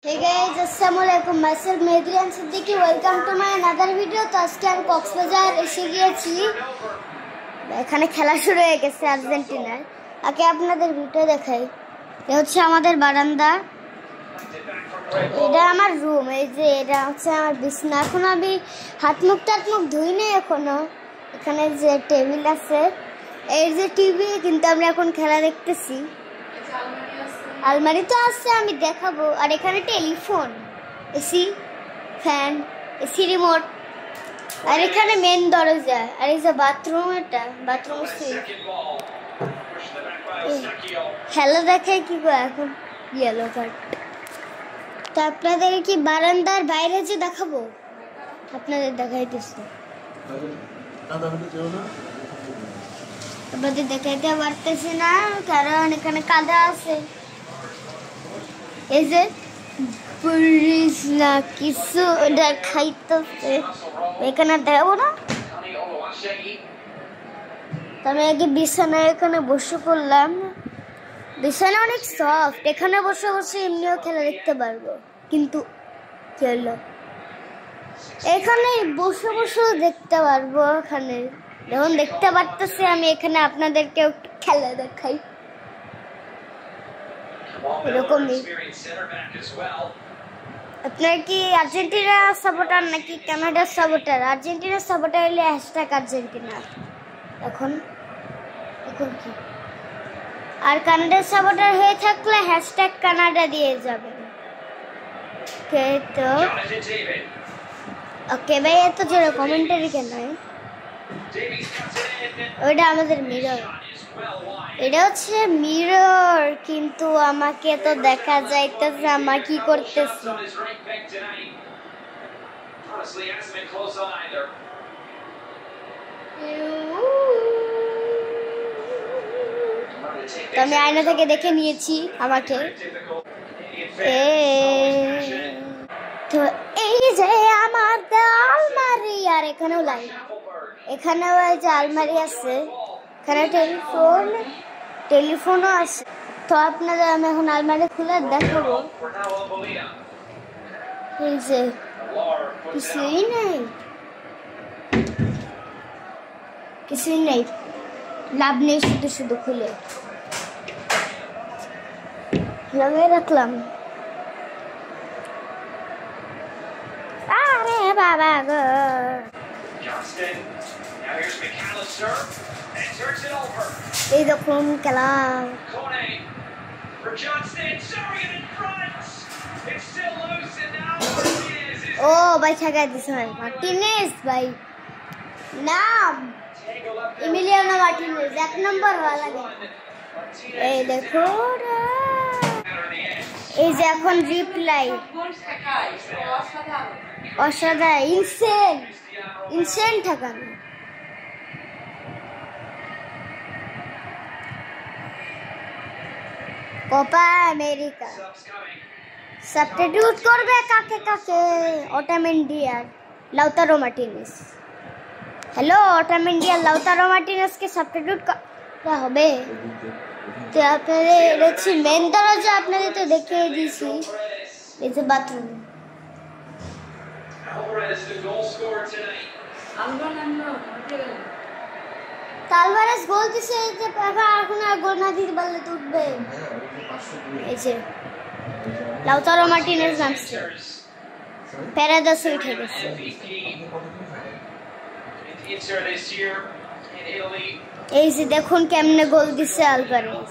Hey guys, Assalamualaikum. Myself Medrian Siddiqui. Welcome to my another video. তো আজকে আমি কক্সবাজার এসে গিয়েছি। এখানে খেলা শুরু হয়ে গেছে আর্জেন্টিনার। আগে আপনাদের ভিডিও দেখাই। এটা হচ্ছে আমাদের বারান্দা। এটা আমার রুম। এই যে এটা হচ্ছে আমার বিছানা। এখন আমি হাত মুখ ধুই নাই এখনো। এখানে যে টেবিল আছে, এই যে টিভি, কিন্তু আমরা এখন খেলা দেখতেছি। আলমারি তো আছে, আমি দেখাবো। আর এখানে telephone, AC, fan, AC remote, আর এখানে মেন দরজা, আর এই যে বাথরুম, এটা বাথরুম সুইচ। খেলা দেখায় কি গো এখন ইয়েলো কার্ড। তো আপনাদের কি বারান্দার বাইরে যে দেখাবো, আপনাদের দেখাইতেছি। আপনাদের দেখাইতে পারতেছি না কারণ এখানে কাদা আছে। এই যে পুলিশ না কিছু দেখাইতেছে, এখানে দেখাবো না। আমি আগে বিছানায় এখানে বসে পড়লাম। বিছানা অনেক সফট, এখানে বসে বসে এমনিও খেলা দেখতে পারবো। কিন্তু কি হলো, এখানে বসে বসেও দেখতে পারবো। এখানে যখন দেখতে পারতেছি আমি, এখানে আপনাদেরকে খেলা দেখাই। এরকমই। আপনার কি আর্জেন্টিনা সাপোর্টার নাকি কানাডার সাপোর্টার? আর্জেন্টিনার সাপোর্টার হলে হ্যাশট্যাগ আর্জেন্টিনা এখন কি, আর কানাডার সাপোর্টার হয়ে থাকলে হ্যাশট্যাগ কানাডা দিয়ে যাবেন। তো ওকে ভাই, এত জোরে কমেন্টারি কেন? ওইটা আমাদের মিরর, এটা হচ্ছে মিরর, কিন্তু আমাকে তো দেখা যাইতেছে আমার কি করতেছি। তো আমি আয়না থেকে দেখে নিয়েছি আমাকে। তো এই যে আমার আলমারি, আর এখানেও লাইট, এখানেও এই যে আলমারি আছে, এখানে টেলিফোনও আছে। তো আপনাদের আমি এখন আলমারি খুলে দেখাবো। এই যে কিছুই নেই, লাভ নেই, শুধু খুলে লাগিয়ে রাখলাম। আরে বাবা গো, এই দেখুন খেলা। ও ভাই ঠেকাই দিছে ভাই, মার্টিনেজ ভাই নাম, এমিলিয়ানো মার্টিনেজ, 1 নম্বর হওয়া লাগে। এই দেখুন, এই যে এখন রিপ্লাই অসাধারণ, ইনসেন ঠেকানো। কোপা আমেরিকা সাবস্টিটিউট করবে কাকে? ওটামেন্ডি আর লাউতারো মার্টিনেজ। হ্যালো, ওটামেন্ডি আর লাউতারো মার্টিনেজকে সাবস্টিটিউট করা হবে। তো আপনাদের হচ্ছে মেন দরজা, আপনাদের তো দেখিয়ে দিয়েছি। এই যে বাথরুম, তালভারেজ গোল দিছে, যে এখন আর গোল না দিতে পারলে তো উঠবে। এই যে লাউতারো মার্টিনেজ নামছে, প্যারাদাস উঠে গেছে। এই যে দেখুন কেমনে গোল দিছে আলভারেজ।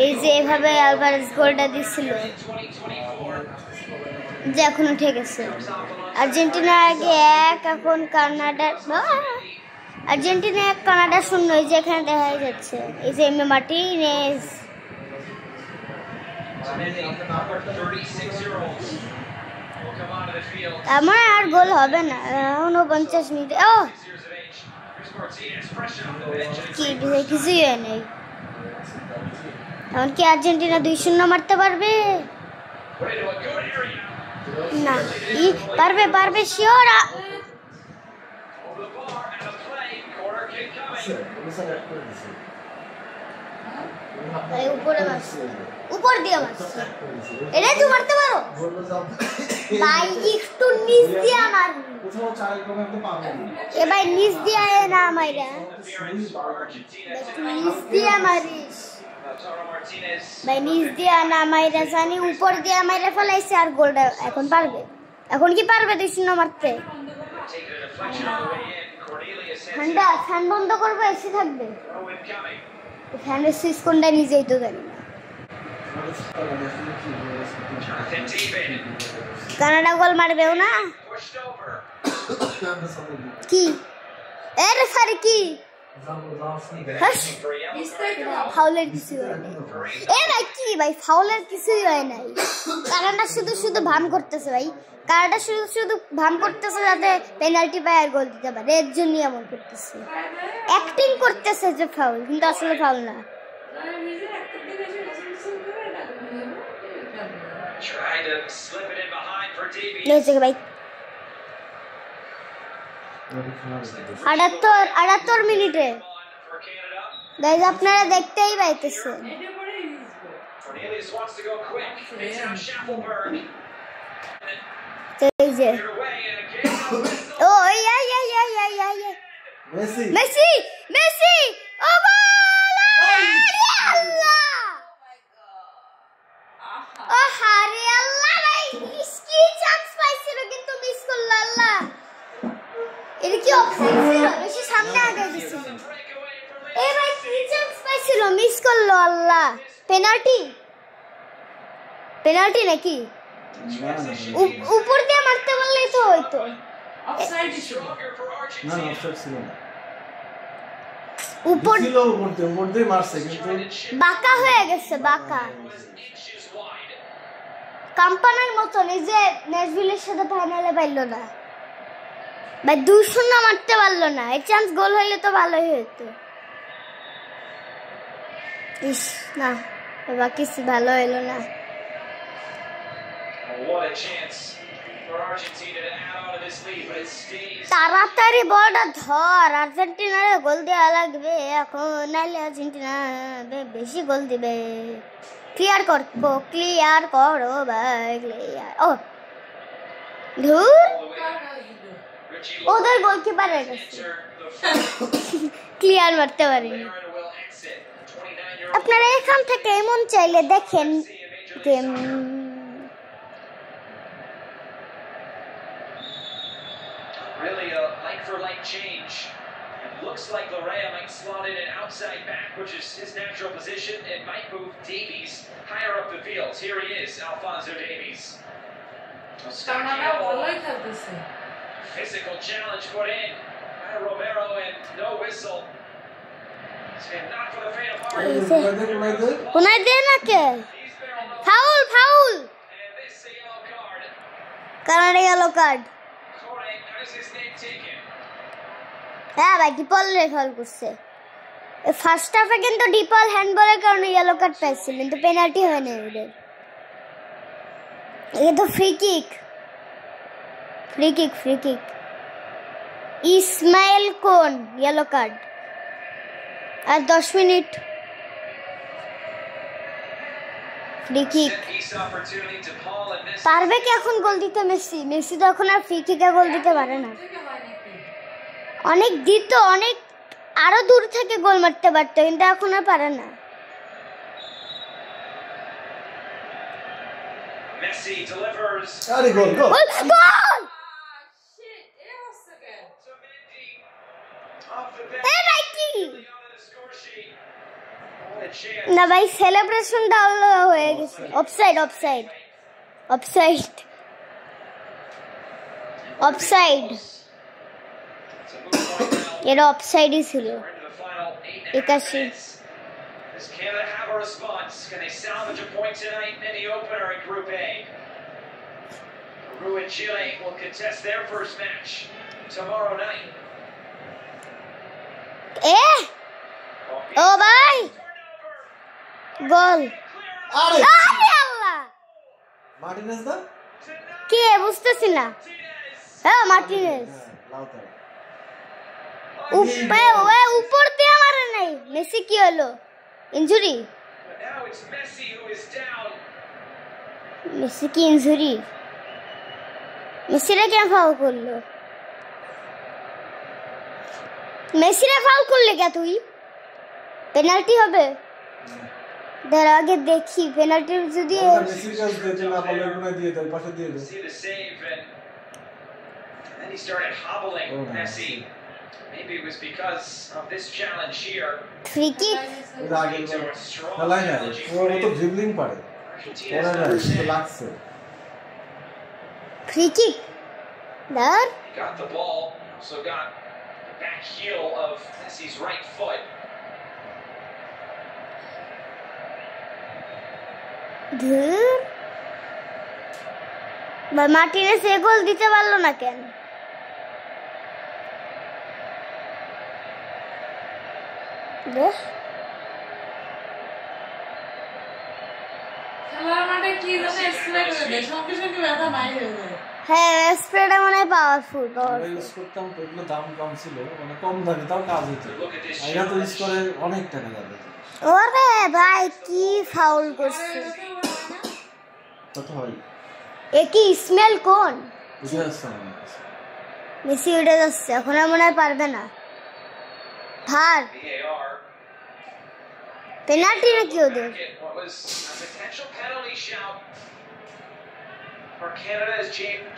এই যে এভাবে আলভারেজ গোলটা দিছিল, যে এখন উঠে গেছে। আর্জেন্টিনা আগে 1, এখন কানাডা, আর্জেন্টিনা 1 কানাডা 0। এই যে এখানে দেখা যাচ্ছে, এই যে এমি মার্টিনেজ। আমার আর গোল হবে না, 49 মিনিট। ও কিছুই নেই। এখন কি আর্জেন্টিনা 2-0 মারতে পারবে? না, পারবে শিওর। ভাই উপরে মারছে, উপর দিয়ে মারছে। এটা তুই মারতে পারো ভাই, একটু নিচ দিয়ে মার। এ ভাই নিচ দিয়ে না মাইরা, নিচ দিয়ে মারিস ভাই, নিচ দিয়ে না মাইরা জানি উপর দিয়ে মাইরা ফেলাইছে। আর গোলটা এখন পারবে, এখন কি পারবে দেশিন মারতে? ঠান্ডা, ফ্যান বন্ধ করবে, এসে থাকবে। ফ্যানের সুইচ কোনটা নিজেই তো জানি না। কানাডা গোল মারবেও না কি? এর সারি কি ফাউলের কিছুই হয় নাই। এ ভাই কি ভাই, ফাউলের কিছুই হয় নাই। কানাডা শুধু শুধু ভান করতেছে ভাই, কানাডা শুধু শুধু ভান করতেছে যাতে পেনাল্টি পায় আর গোল দিতে পারে, এর জন্য এমন করতেছে। অ্যাক্টিং করতেছে যে ফাউল, কিন্তু আসলে ফাউল না। ভাই 78 মিনিটে গাইজ আপনারা দেখতেই পাইতেছেন। এই যে ও মেসি মেসি ও গোল! আল্লাহ ও হারে আল্লাহ ভাই, কি চান্স পাইছিল কিন্তু মিস করল। আল্লাহ, এটা কি অফসাইড ছিল? বেশি সামনে আগে দিছিল। এই ভাই কি চান্স পাইছিল, মিস করলো। আল্লাহ, পেনাল্টি, পেনাল্টি নাকি? উপর দিয়ে মারতে বললেই তো হইতো। অফসাইড ছিল না, অফসাইড ছিল না, উপর ছিল, উপর দিয়ে মারছে কিন্তু বাঁকা হয়ে গেছে, বাঁকা কাম্পানের মতন। এই যে নেশভিলের সাথে ফাইনালে পাইলো না ভাই, 2-0 মারতে পারলো না। এই চান্স গোল হইলে তো ভালোই হতো। ইস না, এবার কিছু ভালো হইলো না। তাড়াতাড়ি বলটা ধর, আর্জেন্টিনারে গোল দেওয়া লাগবে এখন, নাইলে আর্জেন্টিনা বেশি গোল দিবে। ক্লিয়ার করো ভাই, ক্লিয়ার। ও ধুর, ওদের গোলকিপারের কাছে ক্লিয়ার মারতে পারেনি। আপনারা এখান থেকে এমন চাইলে দেখেন game. Really a like-for-like change. It looks like Larea might slot in an outside back, which is his natural position. It might move Davies higher up the field. Here he is, Alphonso Davies. Physical challenge put in by Romero and no whistle. Not for the faint of heart. কোনায় দে না কে? Foul, foul, And this is a yellow card. কারণ yellow card. Corey, has his name taken. হ্যাঁ ভাই, ডিপল refer করছে। First হাফে কিন্তু ডিপল হ্যান্ডবলের কারণে ইয়েলো কার্ড পাইছিল, কিন্তু পেনাল্টি হয়নি ওদের। এটা তো free kick, free kick, free kick. Ismail কোন ইয়েলো কার্ড। আর 10 মিনিট ফ্রি কিক। পারবে কি এখন গোল দিতে মেসি? মেসি তো এখন আর ফ্রি কিকে গোল দিতে পারে না। অনেক দিত, অনেক আরো দূর থেকে গোল মারতে পারতো, কিন্তু এখন আর পারে না। Messi delivers. আরে গোল, গোল, গোল! এ ভাই কি না ভাই, সেলিব্রেশনটা হয়ে গেছে। Offside, offside, offside, offside. এটা অফসাইডই ছিল। 81 Does Canada have a response? Can they salvage a point tonight in the opener in Group A? Peru and Chile will contest their first match tomorrow night. ও ভাই, গোল! আরে আরে আল্লাহ, Martinez না, কে বুঝতেছি না। হ্যাঁ Martinez. উপর দিয়ে মারে নাই। মেসি কি হলো? Injury? now it's Messi who is down. Messi কি ইনজুরি? মেসিরা কেন ফাউল করলো? মেসিরা ফাউল করলে কে তুই? পেনাল্টি হবে? দাঁড়া আগে দেখি পেনাল্টি যদি মেসির কাছে দিতে না পারলে কোন দিয়ে দাও, পাশে দিয়ে দাও। See the save and then he started hobbling Messi. Maybe it was because of this challenge here. Free kick খেলাই না, ও তো ড্রিবলিং পারে। ওরা না লাগছে। ফ্রি কিক দাঁড় Got the ball, also got the back heel of Messi's right foot. ধুর Martinez এ গোল দিতে পারলো না কেন? দেখ খেলার মাঠে কি জানে স্প্রে করে দেয়, সঙ্গে সঙ্গে ব্যথা নাই হয়ে যায়। হ্যাঁ স্প্রেটা মনে হয় পাওয়ারফুল আমরা ইউজ করতাম, এগুলো দাম কম ছিল, মানে কম দামে তাও কাজ হতো। আইনা তো ইউজ করে অনেক টাকা যাবে। ওরে ভাই কি ফাউল করছে? কত হয়? এ কি স্মেল কোন? বুঝে আসছে না। মেসি উঠে যাচ্ছে, এখন আর মনে হয় পারবে না। ধার VAR. পেনাল্টি নাকি ওদের? What was a potential penalty shout for Canada as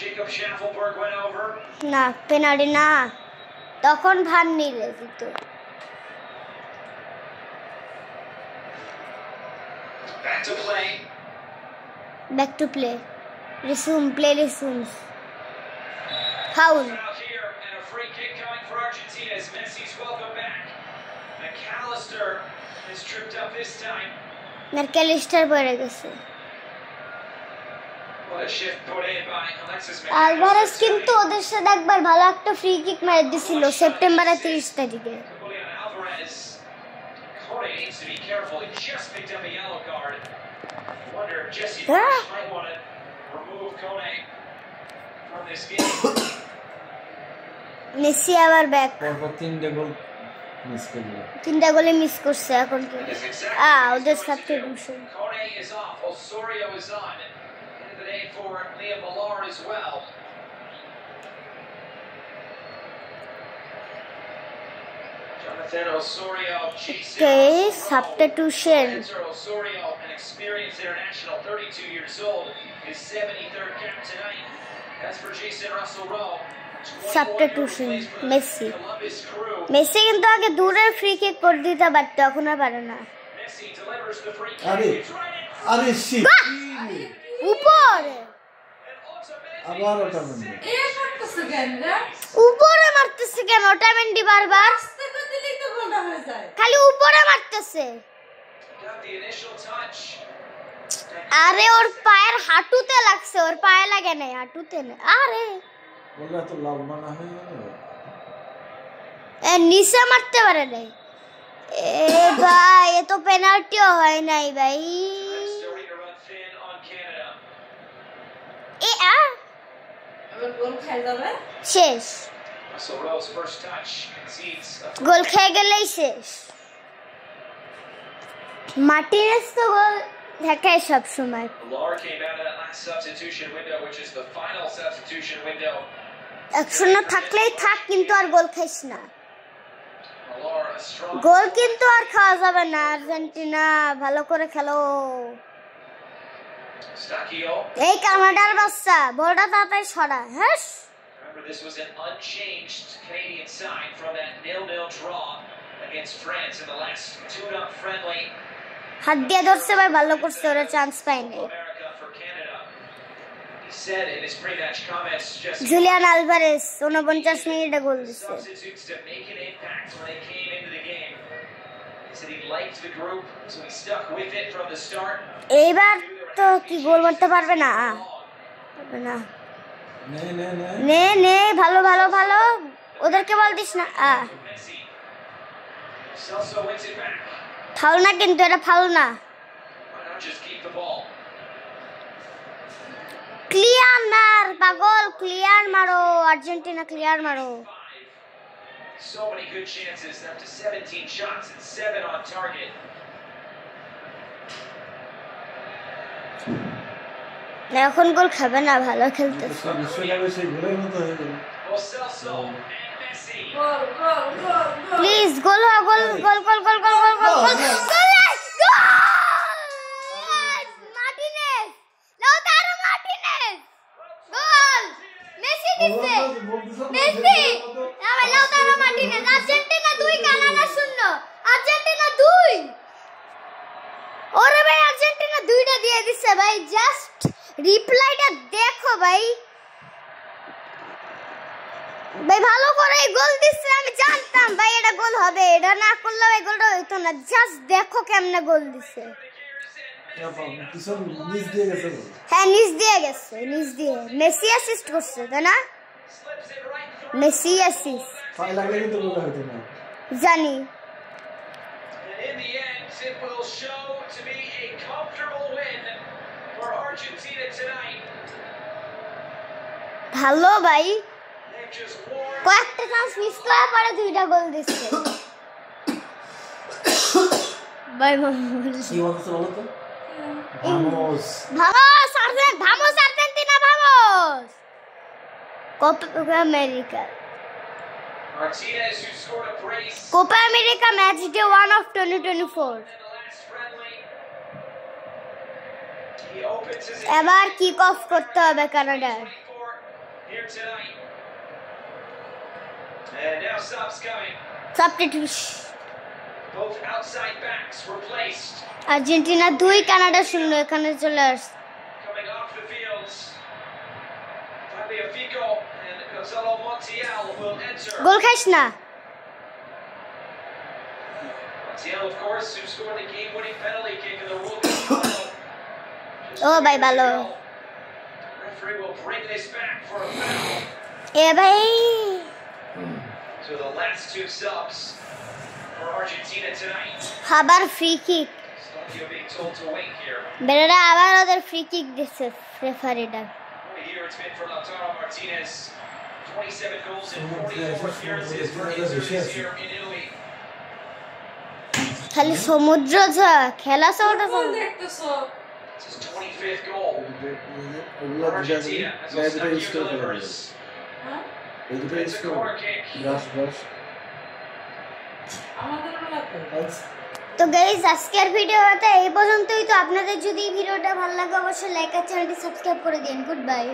Jacob Schaffelberg went over. না পেনাল্টি না, তখন ভার নিলে কিন্তু Back to play. Back to play resume play resumes foul Out here and a free kick coming for Argentina as Messi's welcome back. McAllister has tripped up this time. McAllister পড়ে গেছে। What a shift put in by Alexis Alvarez McAllister. কিন্তু ওদের সাথে একবার ভালো একটা free kick মেরে দিছিল সেপ্টেম্বরের 30 তারিখে। Julian Alvarez. Kone needs to be careful. He just picked up a yellow card. I wonder if Jesse Marsch might want to remove Kone from this game. Messi আবার ব্যাক, পরপর 3টে goal miss করলো। 3টা গোলে miss করছে এখন কি? That is exactly ওদের what he's going to substitution. do. Kone is off. Osorio is on. End of the day for Liam Millar as well. Jonathan Osorio, Jason Okay, Russell substitution. Rowe. Osorio, an experienced international, 32 years old, his 73rd cap tonight. As for Jason Russell Rowe, 21 Substitution, plays for the Messi. Columbus Crew. Messi কিন্তু আগে দূরের free kick করে দিতে পারতো, এখন আর পারে না। Messi delivers the free kick. আরে It's right in front. আরে শিট, উপরে And ultimately, আবার ওটা মনে। এ করতেছে কেন রে? উপরে মারতেছে কেন? ওটা মেন্ডি বারবার আস্তে করে দিলেই তো গোলটা হয়ে যায়। খালি উপরে মারতেছে। got the initial touch. আরে ওর পায়ের হাঁটুতে লাগছে, ওর পায়ে লাগে নাই, হাঁটুতে না। আরে বললে তো লম্বা না হয়ে গেল। এ নিচে মারতে পারে নাই। এ ভাই এ তো পেনাল্টিও হয় নাই ভাই। Starting to run thin on Canada. এ এবার গোল খাই যাবে। শেষ, Russell Rowe's first touch concedes a গোল খেয়ে গেলেই শেষ। মার্টিনেস তো গোল দেখায় সব সময়। Millar came out of that last substitution window, which is the final substitution window. 1-0 থাকলেই থাক, কিন্তু আর গোল খাইস না। Millar, a strong গোল কিন্তু আর খাওয়া যাবে না। আর্জেন্টিনা ভালো করে খেলো। Stacchio. এই কানাডার বাচ্চা, বলটা তাড়াতাড়ি সরা। হ্যাঁ Remember, this was an unchanged Canadian side from that 0-0 draw against France in the last tune-up friendly. হাত দিয়ে ধরছে ভাই, ভালো করছে, ওরা চান্স পায়নি। America for Canada. He said in his pre-match comments just Julian Alvarez 49 মিনিটে গোল দিচ্ছে। substitutes to make an impact when they came into the game. He said he liked the group, so he stuck with it from the start. এইবার তো কি গোল মারতে পারবে না? পারবে না। নে নে নে নে নে, ভালো ভালো ভালো, ওদেরকে বল দিস না। Messi. Celso wins it back. Foul না কিন্তু, এটা ফাউল না। Why not just keep the ball? Clear মার পাগল, ক্লিয়ার মারো, আর্জেন্টিনা ক্লিয়ার মারো। 5. So many good chances, up to 17 shots and 7 on target. এখন গোল খাবে না, ভালো খেলতেছে। বিশ্বকাপে সেই গোলের মতো হয়ে গেল। Lo Celso and Messi. Goal goal goal goal please goal হও, goal goal goal goal goal goal goal goal Martinez, Lautaro Martinez goal. Messi দিছে, মেসি আবার Lautaro Martinez. Argentina 2 Canada 0, Argentina 2। ওরে ভাই আর্জেন্টিনা 2টা দিয়ে দিছে ভাই, জাস্ট রিপ্লাইটা দেখো ভাই। ভাই ভালো করে গোল দিচ্ছে, আমি জানতাম ভাই এটা গোল হবে, এটা না করলে ভাই গোলটা হইতো না। জাস্ট দেখো কেমনে গোল দিছে। পিছন নিচ দিয়ে গেছে গোল। হ্যাঁ নিচ দিয়ে গেছে, নিচ দিয়ে। মেসি অ্যাসিস্ট করছে তাই না? Slips it right through. Messi assist পায়ে লাগলে কিন্তু গোল হইতো না। জানি। And in the end, it will show to be a comfortable win for Argentina tonight. ভালো ভাই, They've just worn কয়েকটা চান্স মিস করার পরে 2টা গোল দিচ্ছে ভাই। কি বলছো বলো তো? ভামোস। ভামোস আর্জেন্টিনা ভামোস। Copa America, Martinez, who scored a brace Copa America match day 1 of 2024। in the last friendly. He opens his এবার কিক অফ করতে হবে কানাডার। 24 here tonight. And now subs coming. Substitution, Both outside backs replaced. Argentina 2 Canada 0 এখানে চলে আসছে। Coming off the fields. Tagliafico and Gonzalo Montiel will enter. গোল খাইস না। Montiel, of course, who scored the game-winning penalty kick in the World Cup final. Just Oh, bye, a year Balo. ago. Referee will bring this back for a foul. এ ভাই So the last 2 subs for Argentina tonight. আবার free kick, Stelvio being told to wait here. বেরেরা আবার ওদের free kick দিচ্ছে রেফারিটা। Here it's been for Lautaro Martinez. 27 goals in 44 appearances for Inter this year in Italy. খালি সমুদ্র যা খেলা সবটা গোল দেখতেছো It's his 25th goal ওগুলো for Argentina as Eusebio delivers. হ্যাঁ এই দুটো It's a score. corner kick. Brush. আমাদের লাগবে তো গাইস আজকের ভিডিওটা এই পর্যন্তই। তো আপনাদের যদি ভিডিওটা ভালো লাগে অবশ্যই লাইক আর চ্যানেলটি সাবস্ক্রাইব করে দিন। Good bye.